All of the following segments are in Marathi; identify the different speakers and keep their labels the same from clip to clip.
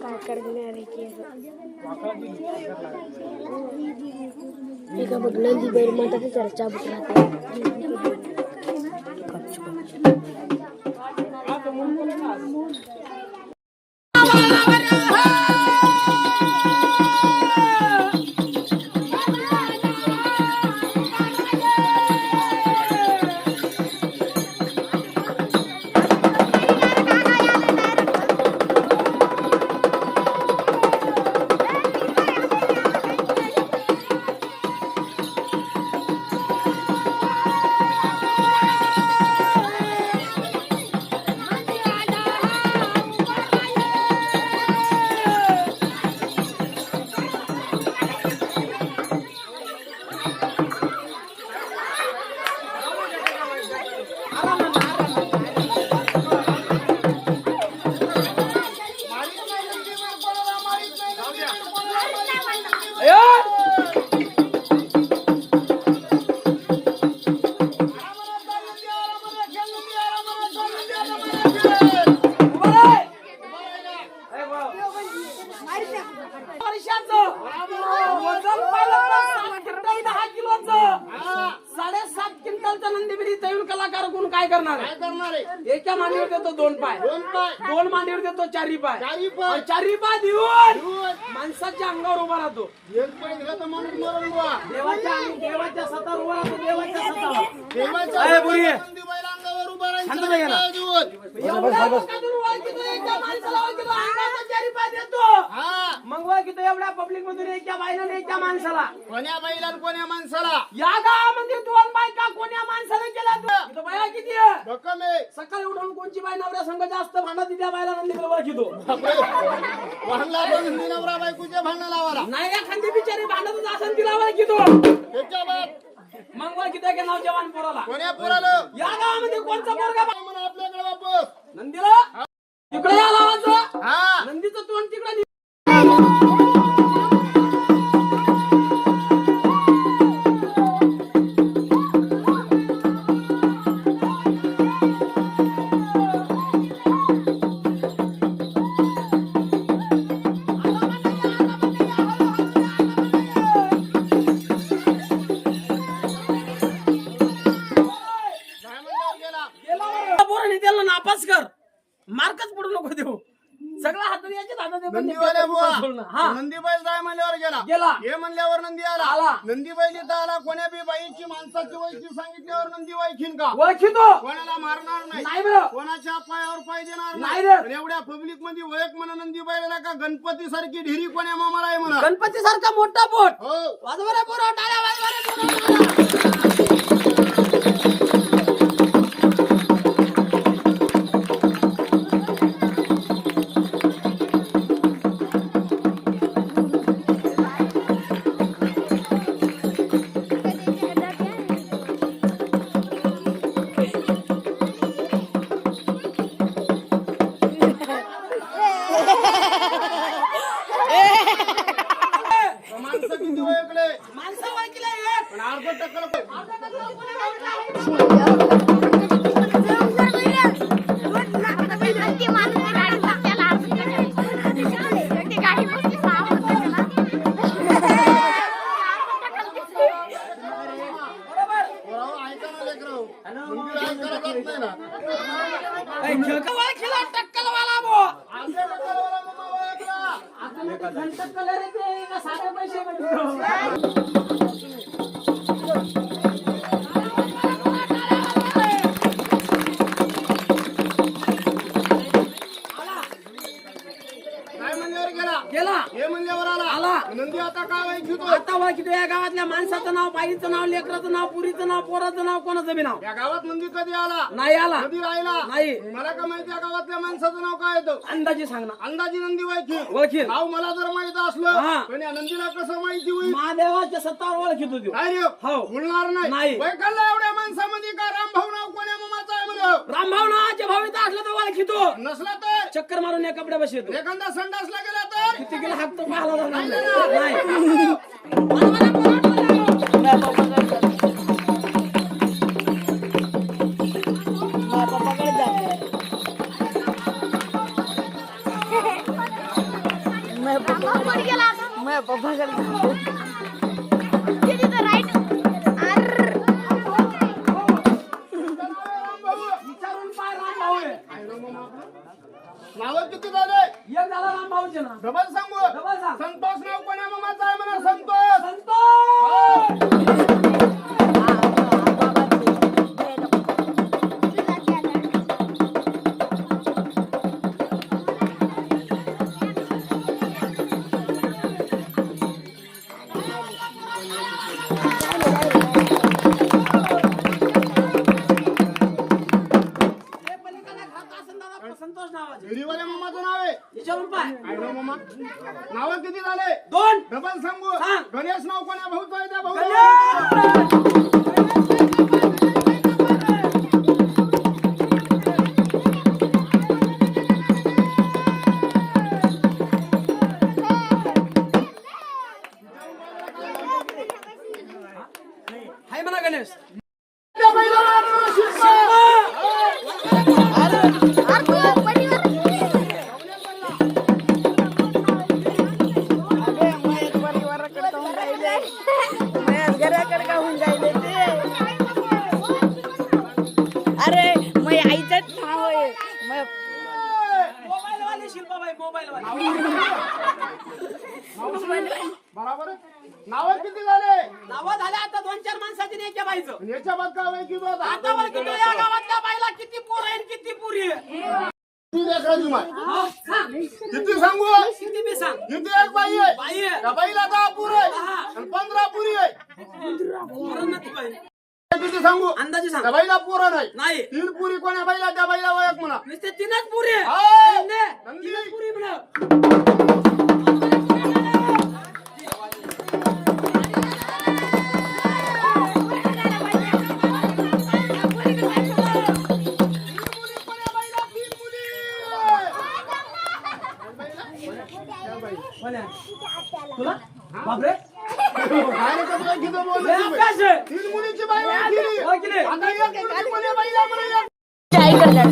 Speaker 1: काय करणार आहे की एका बघ नंदी बैल म्हणतात चर्चा बघ कलाकार कोण काय करणार एका मांडीवर देतो दोन पाय दोन मांडीवर देतो चारी पाय चारी पाय देऊन माणसाच्या अंगावर उभा राहतो देवाच्या सतावर उभा राहतो देवाच्या मग किती एवढ्या पब्लिक मधून एका बाईला एका माणसाला
Speaker 2: कोण्या बाईला कोण्या माणसाला
Speaker 1: या गावामध्ये दोन बायका कोण्या माणसाला केल्या तू बाया किती आहे सकाळी उठून कोणची बाई नवऱ्या संघ जास्त भांडत त्या बायला नंदीकडे ओळखितो
Speaker 2: भांडला नंदी नवरा बायकोच्या भांडणं लावाला
Speaker 1: नाही एखादी बिचारी भांडतच असेल तिला ओळखितो मग ओळखितो की नाव जवान पोराला
Speaker 2: कोण्या पोराला
Speaker 1: या गावामध्ये कोणचा पोरगा
Speaker 2: म्हणून आपल्याकडे वापस
Speaker 1: नंदीला तिकडे या लावायचं नंदीचं तोंड तिकडे त्याला नापास कर मार्कच पडू नको देऊ सगळा हातात याचे
Speaker 2: नंदी बैल जाय म्हणल्यावर गेला हे म्हणल्यावर नंदी आला नंदी बैल इथं आला कोण्या बी बाईची माणसाची वैशी सांगितल्यावर नंदी वैखीन का
Speaker 1: ओळखितो
Speaker 2: कोणाला मारणार नाही कोणाच्या पायावर पाय देणार
Speaker 1: नाही
Speaker 2: एवढ्या पब्लिक मध्ये वैक म्हणा नंदी बैलाला का गणपती सारखी ढिरी कोण्या मामाला आहे म्हणा
Speaker 1: गणपती सारखा मोठा पोट
Speaker 2: हो
Speaker 1: वाजवा पोरा टाळ्या वाजवा
Speaker 2: नंदी आता काय वाईकितो
Speaker 1: आता वाईकितो या गावातल्या माणसाचं नाव बाईचं नाव लेकराचं नाव पुरीचं नाव पोराचं नाव कोणाचं बी नाव
Speaker 2: या गावात नंदी कधी आला
Speaker 1: नाही आला
Speaker 2: कधी राहिला
Speaker 1: नाही
Speaker 2: मला का माहिती या गावातल्या माणसाचं नाव काय येतं
Speaker 1: अंदाजे सांग ना
Speaker 2: अंदाजी नंदी
Speaker 1: ओळखी
Speaker 2: नाव मला जर माहित असलं पण या नंदीला कसं माहिती होईल
Speaker 1: महादेवाच्या सत्तावर ओळखितो तू
Speaker 2: नाही हो बोलणार नाही वैकल्ला एवढ्या माणसामध्ये का रामभाऊ नाव कोण्या मामाचं आहे म्हणून
Speaker 1: रामभाऊ नावाच्या भावीचा असलं तर ओळखितो
Speaker 2: नसला तर
Speaker 1: चक्कर मारून या कपड्या बसतो
Speaker 2: एखादा संडासला गेला तर
Speaker 1: किती गेला हात तो पाहला
Speaker 2: नाही
Speaker 1: नाही विचारून पाय रामभाऊ आहे.
Speaker 2: नावं किती झाले?
Speaker 1: एक झाला रामभाऊचे ना.
Speaker 2: डबल सांगू.
Speaker 1: डबल सांग.
Speaker 2: संतोष नाव कोण्या मामाचं आहे म्हणा? संतोष.
Speaker 1: संतोष. हे पलीकडे खात असेल ना आपलं संतोष नावाचे.
Speaker 2: घरीवाल्या मामाचं नाव आहे.
Speaker 1: विचारून पाय.
Speaker 2: आहे ना मामा? नावं किती झाले?
Speaker 1: 2.
Speaker 2: डबल सांगू.
Speaker 1: सांग.
Speaker 2: गणेश नाव कोण्या भाऊचं आहे? त्या भाऊ.
Speaker 1: हाय म्हणा गणेश.
Speaker 2: त्या बैलाला आणून शिरपा.
Speaker 3: अरे मग आईचंच नाव आहे
Speaker 1: मोबाईल वाले शिल्पाबाई मोबाईल वाले.
Speaker 2: बरोबर आहे? नावं किती झाले?
Speaker 1: नावं झाले आता 2-4 माणसाची नाही एका बाईचं.
Speaker 2: आणि याच्या बाद काय वय किती होता?
Speaker 1: आता बघ किती या गावातल्या बाईला किती पोरं आहे आणि किती पुरी आहे.
Speaker 2: किती लेकरं माय?
Speaker 1: हा, सांग.
Speaker 2: किती सांगू?
Speaker 1: किती बी सांग.
Speaker 2: किती एक बाई आहे?
Speaker 1: बाई आहे.
Speaker 2: त्या बाईला 10 पुरी आहे
Speaker 1: हा.
Speaker 2: आणि 15 पुरी आहे.
Speaker 1: पोरं नाही ती बाई.
Speaker 2: किती सांगू?
Speaker 1: अंदाजे सांग.
Speaker 2: त्या बाईला पोरं नाही.
Speaker 1: नाही
Speaker 2: 3 पुरी कोण्या बाईला? त्या बाईला वयक म्हणा.
Speaker 1: नुसते 3च पुरी आहे.
Speaker 2: हा.
Speaker 1: नाही,
Speaker 2: नंदी.
Speaker 1: 3च पुरी म्हणा. कोण आहे? तुला बापरे
Speaker 2: काय रे कसं किती बोललो
Speaker 1: लय
Speaker 2: तुम्ही?
Speaker 1: अभ्यास आहे.
Speaker 2: 3 मुलीची बाई ओळखली.
Speaker 1: ओळखली.
Speaker 2: आता एक मुली कोण्या बाईला म्हणा? एक.
Speaker 3: आई करतात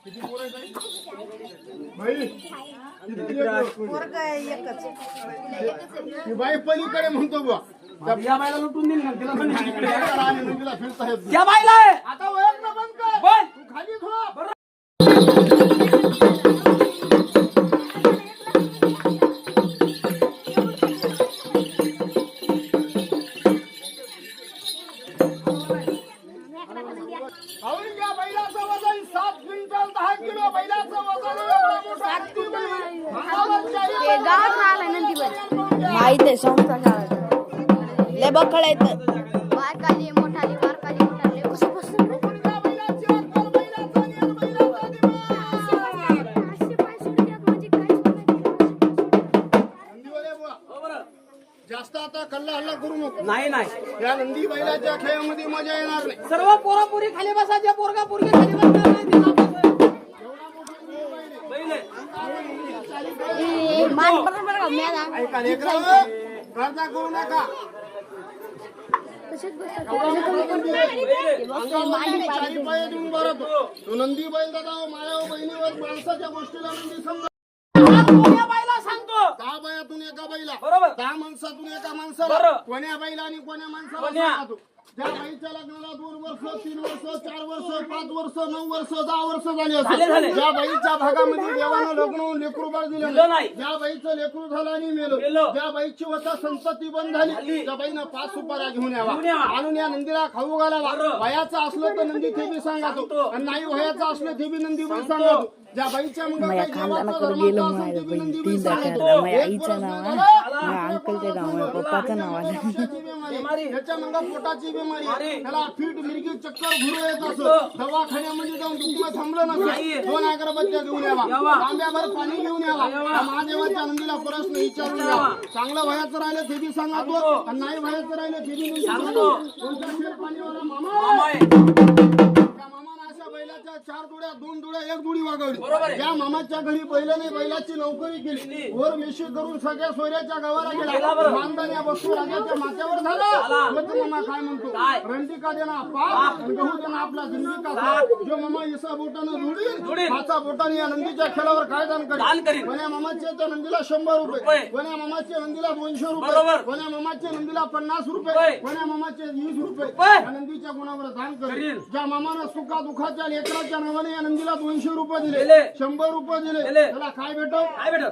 Speaker 2: किती पोरं आहेत बाई? किती लेकरं? ती बाई पलीकडे म्हणतो बुवा.
Speaker 1: या बाईला लुटून देईल ना तिला पण.
Speaker 2: आणि नदीला फिरता येत नाही.
Speaker 1: या बाईला आहे.
Speaker 2: आता वळख ना बंद कर.
Speaker 1: बोल.
Speaker 2: तू खाली थो. पाहून घ्या, बैलाचं वजन 7 क्विंटल 10 किलो. बैलाचं वजन एवढं मोठं हत्ती बैल.
Speaker 3: ते गावात राहिला नंदीवर माहित आहे संस्था शाळा लय बक्कळ आहेत बारकाली मोठाली बारकाली मोठाली कसं बसून
Speaker 2: त्या बैलाची अक्कल, बैलाचा नियम, बैलाचा दिमाग. नंदीवाले बुवा,
Speaker 1: हो बरं.
Speaker 2: जास्त आता कल्ला हल्ला करू नको.
Speaker 1: नाही नाही
Speaker 2: या नंदी बैलाच्या खेळामध्ये मजा येणार नाही.
Speaker 1: सर्व पोरं पुरी खाली बसायचे पोरगा पोरगी खाली बसणार नाही. तिला बसायचं. बैल आहे.
Speaker 3: मान बरोबर का मेला
Speaker 2: ऐका लेकरं, गर्दा करू नका. अंगावर चारी पाय देऊन उभा राहतो. तो नंदी बैल दादा माया बहिणीवर माणसाच्या गोष्टीला नंदी समजा.
Speaker 1: कोण्या बाईला सांगतो.
Speaker 2: 10 बायातून एका बैला,
Speaker 1: बरोबर.
Speaker 2: 10 माणसातून एका माणसाला,
Speaker 1: बरं.
Speaker 2: कोण्या बैला आणि कोण्या माणसाला
Speaker 1: कोण्या?
Speaker 2: सांगा तू. त्या बाईच्या लग्नाला 2 वर्ष 3 वर्ष 4 वर्ष 5 वर्ष 9 वर्ष 10 वर्ष झाली
Speaker 1: झाले, झाले.
Speaker 2: असेल. ज्या बाईच्या भागामध्ये देवानं लग्न होऊन लेकरू बाळ
Speaker 1: दिलं
Speaker 2: दिलं
Speaker 1: नाही.
Speaker 2: ज्या बाईचं लेकरू झालं आणि मेलं,
Speaker 1: मेलं.
Speaker 2: ज्या बाईची वता संतती बंद
Speaker 1: झाली.
Speaker 2: झाली, त्या बाईनं 5 सुपाऱ्या घेऊन यावा
Speaker 1: घेऊन यावा.
Speaker 2: आणून या नंदीला खाऊ घालावा.
Speaker 1: बरं.
Speaker 2: वयाचं असलं तर नंदी ते बी सांगा तू.
Speaker 1: सांगतो.
Speaker 2: आणि नाही वयाचं असलं ते बी नंदी बैल
Speaker 1: सांगतो.
Speaker 2: सांगा तू. ज्या बाईच्या मग
Speaker 3: माझ्या
Speaker 2: काही
Speaker 3: खानदानाकडे
Speaker 2: देवाचं
Speaker 3: गेलो
Speaker 2: धर्माचं असेल ते बी
Speaker 3: माझ्या
Speaker 2: नंदी बैल
Speaker 3: बहीण
Speaker 2: सांगा तू.
Speaker 3: दाखवला माझ्या
Speaker 2: एक
Speaker 3: आईचं
Speaker 2: वर्ष
Speaker 3: नाव
Speaker 2: झालं,
Speaker 3: माझ्या अंकलचं नाव आहे पप्पाचं नाव आहे
Speaker 2: पोटाची बिमारी, त्याच्या मग पोटाची बिमारी,
Speaker 1: अरे.
Speaker 2: त्याला फीट मिरगी चक्कर घुरू येत असं. दवाखान्यामध्ये जाऊन दुखणं थांबलं
Speaker 1: नाही.
Speaker 2: नसेल, 2 अगरबत्त्या घेऊन यावा,
Speaker 1: यावा.
Speaker 2: तांब्याभर पाणी घेऊन यावा. त्या महादेवाच्या नंदीला प्रश्न विचारून यावा. चांगलं वयाचं राहिलं ते बी सांगा तू.
Speaker 1: सांगतो.
Speaker 2: आणि नाही वयाचं राहिलं ते बी नंदी
Speaker 1: सांगतो.
Speaker 2: कोणत्या शेरपाणीवाला मामा
Speaker 1: मामा
Speaker 2: आहे?
Speaker 1: आहे.
Speaker 2: त्या मामानं अशा बैलाच्या 4 जोड्या 2 जोड्या 1 जोडी वागवली.
Speaker 1: बरोबर आहे.
Speaker 2: ज्या मामाच्या घरी बैलाने बैलाची नोकरी केली, वर मिशी करून सगळ्या सोयऱ्याच्या गावाला
Speaker 1: गेला
Speaker 2: गेला,
Speaker 1: बरं.
Speaker 2: मानधन या वस्तू राजाच्या माथ्यावर झाला. मग मामा काय म्हणतो,
Speaker 1: काय?
Speaker 2: रंटिका देना पाप आणि गहू देना आपला जिंदगी का साथ. जो मामा इसा बोटानं जोडील, हाचा बोटाने या नंदीच्या खेळावर काय दान
Speaker 1: दान करील.
Speaker 2: कोण्या मामाचे त्या नंदीला 100 रुपये, कोण्या मामाच्या नंदीला 200 रुपये, कोण्या मामाच्या नंदीला 50 रुपये, कोण्या मामाचे 20 रुपये या नंदीच्या गुणावर दान करील. ज्या मामानं सुखा दुखाच्या लेकराच्या नावाने या नंदीला 200 रुपये दिले, 100 रुपये दिले, त्याला काय भेटत?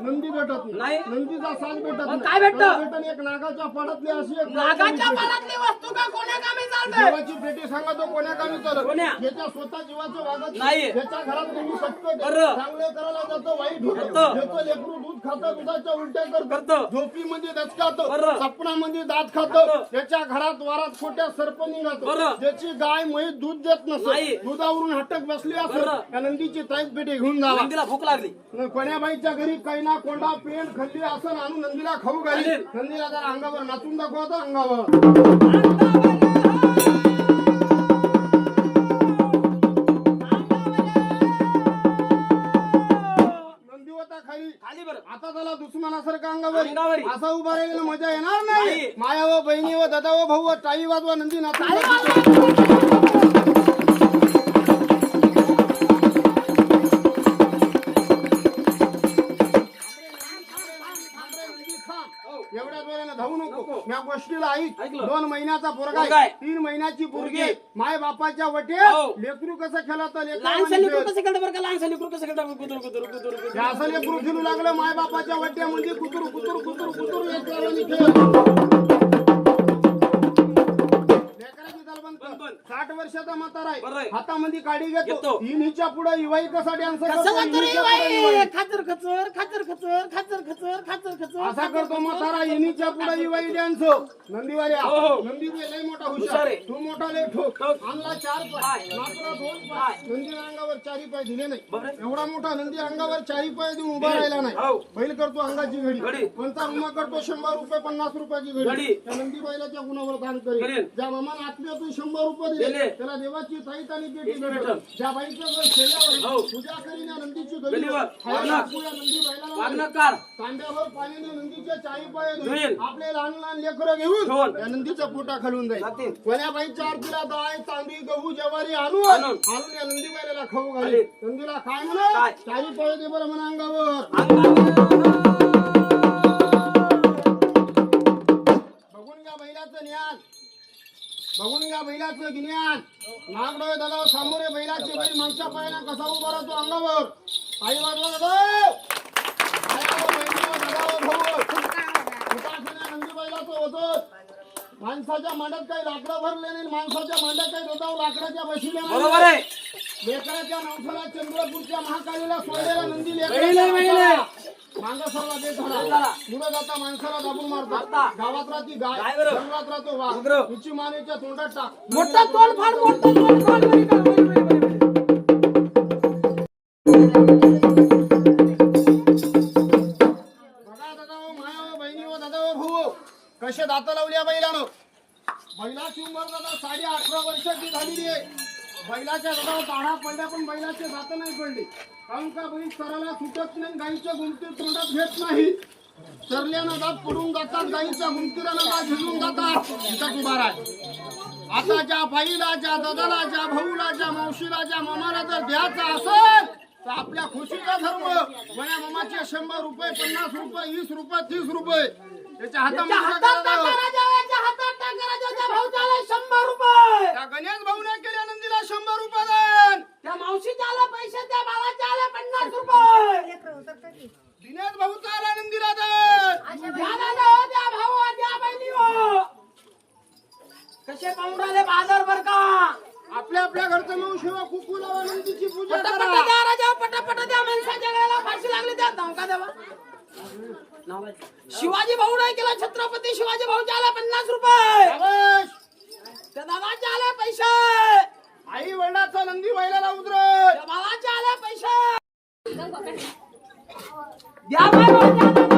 Speaker 2: नंदी भेटत नाही. नंदीचा साज भेटत नाही.
Speaker 1: काय भेटत?
Speaker 2: भेटत एक नागाच्या पाडातली अशी एक
Speaker 1: नागाच्या पाडातली वस्तू का कोण्या कामी चालते?
Speaker 2: जीवाची पेटी सांगा तो कोण्या कामी चालत,
Speaker 1: कोण्या?
Speaker 2: ज्याच्या स्वतः जीवाचं वागत
Speaker 1: नाही.
Speaker 2: ज्याच्या घरात नेहमी सत्य
Speaker 1: बरं.
Speaker 2: चांगले करायला जातं, वाईट होतं,
Speaker 1: होतं.
Speaker 2: ज्याचं लेकरू दूध खातं, दुधाच्या उलट्या
Speaker 1: करतं.
Speaker 2: करतं, झोपीमध्ये दचकातं,
Speaker 1: बरं.
Speaker 2: सपनामध्ये दात खातं, त्याच्या घरात वारात खोट्या सर्प निघातं,
Speaker 1: बरं.
Speaker 2: ज्याची गाय म्हैस दूध देत
Speaker 1: नाही.
Speaker 2: नसते, दुधावरून हटक बसली असेल,
Speaker 1: बरं.
Speaker 2: त्या नंदीची ताईत पेटी घेऊन जावा.
Speaker 1: नंदीला भूक लागली.
Speaker 2: कोण्या बाईच्या घरी कैना कोंडा पेंड खल्ली असं आणून नंदीला खाऊ घाली.
Speaker 1: घालील.
Speaker 2: नंदीला जरा अंगावर नाचून दाखवतो अंगावर. नंदी होता खाली
Speaker 1: खाली बरं.
Speaker 2: आता त्याला दुश्मनासारखं अंगावर
Speaker 1: अंगावरी.
Speaker 2: असा उभा राहिला मजा येणार नाही.
Speaker 1: नाही.
Speaker 2: माया व बहिणी व दादा व भाऊ व टाळी वाजवा नंदी नाचून एवढ्या जोराने धावू नको. या गोष्टीला ऐक.
Speaker 1: ऐकलं.
Speaker 2: 2 महिन्याचा पोरगा
Speaker 1: पोरगा
Speaker 2: आहे,
Speaker 1: आहे.
Speaker 2: 3 महिन्याची पोरगी
Speaker 1: पोरगी.
Speaker 2: माय बापाच्या वटे
Speaker 1: हो.
Speaker 2: लेकरू कसं खेळत
Speaker 1: लहानसं लेकरू कसं खेळतं बरं का? लहानसं लेकरू कसं खेळतं? कुतुर कुतुर कुतुर कुतुर.
Speaker 2: असं लेकरू खेळू लागलं माय बापाच्या वट्यामध्ये कुतुर कुतुर कुतुर कुतुर एक वेळाने खेळ. लेकराची दलबंद कर.
Speaker 1: बंद.
Speaker 2: 60 वर्षाचा म्हातारा
Speaker 1: बरं
Speaker 2: आहे,
Speaker 1: आहे.
Speaker 2: हातामध्ये काडी घेतो,
Speaker 1: घेतो.
Speaker 2: हिच्या पुढे इवाई कसा डान्स
Speaker 1: कसं
Speaker 2: करतो,
Speaker 1: करतो रे
Speaker 2: हिनीच्या
Speaker 1: बाई?
Speaker 2: पुढं इवाई.
Speaker 1: खाचर खचर खाचर खचर खाचर खचर खाचर खचर
Speaker 2: असा करतो म्हातारा हिनीच्या पुढे इवाई डान्स. नंदीवाल्या
Speaker 1: हो, हो.
Speaker 2: नंदी लय मोठा
Speaker 1: हुशार
Speaker 2: हुशार
Speaker 1: आहे.
Speaker 2: तू मोठा लय ठोक.
Speaker 1: ठोक.
Speaker 2: आणला 4 पाय, मात्र 2 पाय. नंदीला अंगावर 4 पाय दिले नाही.
Speaker 1: बरं.
Speaker 2: एवढा मोठा नंदी अंगावर 4 पाय देऊन उभा राहिला नाही.
Speaker 1: हो.
Speaker 2: बैल करतो अंगाची
Speaker 1: घडी.
Speaker 2: घडी, कोणता उमा करतो 100 रुपये 50 रुपयाची
Speaker 1: घडी.
Speaker 2: घडी. त्या नंदी बैलाच्या गुणावर दान करेल.
Speaker 1: करेल.
Speaker 2: ज्या मामानं आत्म्यातून 100 रुपये
Speaker 1: दिले.
Speaker 2: दिले त्याला देवाची ताईत आणि पेटी
Speaker 1: पेटी
Speaker 2: भेटल.
Speaker 1: भेटल.
Speaker 2: ज्या बाईच्या घर शेल्यावर
Speaker 1: हो.
Speaker 2: पूजा करीन या नंदीची
Speaker 1: गलीवर.
Speaker 2: खायला
Speaker 1: वागणं.
Speaker 2: टाकू या नंदी बैलाला
Speaker 1: वागणं कार.
Speaker 2: तांब्यावर पाण्याने नंदीच्या 4 पाय
Speaker 1: धुईल.
Speaker 2: धुईल. आपले लहान लहान लेकरं घेऊन
Speaker 1: घेऊन.
Speaker 2: या नंदीचा पोटा खालून जाईल.
Speaker 1: जातील.
Speaker 2: कोण्या बाईच्या आरतीला डाळ तांबी गहू ज्वारी आणून
Speaker 1: आणून.
Speaker 2: या नंदी बैलाला खाऊ घाली.
Speaker 1: घाली.
Speaker 2: नंदीला काय म्हणा
Speaker 1: काय?
Speaker 2: 4 पाय दे बरं म्हणा अंगावर. बघून घ्या बैलाचं ज्ञान, बघून घ्या बैलाचं ज्ञान. नागडोळे दादा सामोरे बैलाचे बैल मागच्या पायाला कसा उभा राहतो अंगावर. आई वाजवा दादा. आया बहिणीवर दादा भाऊ. उपासना नंदी बैलाचं होतं. माणसाच्या मांड्यात काही लाकडं भरले नाही, माणसाच्या मांड्यात काही दोदाव लाकडाच्या बशिल्या नाही.
Speaker 1: बरोबर आहे.
Speaker 2: लेकराच्या नवसाला चंद्रपूरच्या महाकालीला सोडलेला नंदी
Speaker 1: बैल आहे, बैल आहे.
Speaker 2: मांगा सर्वा देत झाला.
Speaker 1: झाला.
Speaker 2: मुलं जाता माणसाला दाबून मारतात.
Speaker 1: मारता.
Speaker 2: गावात राहती गाय,
Speaker 1: गाय बरं.
Speaker 2: जंगलात राहतो वाघ.
Speaker 1: उग्र.
Speaker 2: तिची मानेच्या तोंडात टाक.
Speaker 1: मोठा तोंड फाड मोठा तोंड फाड. बरी कर, बरी, बरी, बरी, बरी.
Speaker 2: बघा दादा हो, माया हो, बहिणी हो, दादा हो, भाऊ कसे दाता लावल्या बैलानं. बैलाची उंमर दादा 18.5 वर्षाची झालेली आहे. बैलाच्या दादा दाढा पडल्या पण बैलाचे दात नाही पडले. कारण का बैल सराला सुटत नाही, गाईच्या गुमती तोंडात घेत नाही. चरल्यानं दात पडून जातात, गाईच्या गुमतीरानं दात झिजून जातात. इथं उभा आहे. आता ज्या बाईला, ज्या दादाला, ज्या भाऊला, ज्या मावशीला, ज्या मामाला जर द्यायचा असेल तर आपल्या खुशीचा धर्म माझ्या मामाचे 100 रुपये 50 रुपये 20 रुपये 30 रुपये त्याच्या हातामध्ये
Speaker 1: हातात
Speaker 2: टाकायचं.
Speaker 1: टाका राजा, याच्या हातात टाका राजा. त्या भाऊच्याला 100 रुपये.
Speaker 2: त्या गणेश भाऊने केल्या नंदीला 100 रुपये देन.
Speaker 1: त्या मावशीच्या आला पैसे, त्या भावाच्या आला 50 रुपये.
Speaker 2: दिनेश भाऊचा आला नंदीला देन.
Speaker 1: द्या दादा हो, द्या भाऊ हो, द्या बहिणी हो. कसे पाहून राहिले बाजार बर का?
Speaker 2: आपल्या आपल्या घरचं मग शिवा कुकू लावा नंदीची पूजा
Speaker 1: पटापट
Speaker 2: करा.
Speaker 1: द्या राजा, पटापट द्या. माणसाच्या गळ्याला फाशी लागली, द्या धमका द्यावा. शिवाजी भाऊ नाही केला, छत्रपती शिवाजी भाऊच्या आला 50 रुपये.
Speaker 2: शाबास.
Speaker 1: त्या दादाच्या आले पैसे,
Speaker 2: आई वडिलाचा नंदी बैलाला उतर.
Speaker 1: त्या भावाच्या आले पैसे. द्या बाई, द्या.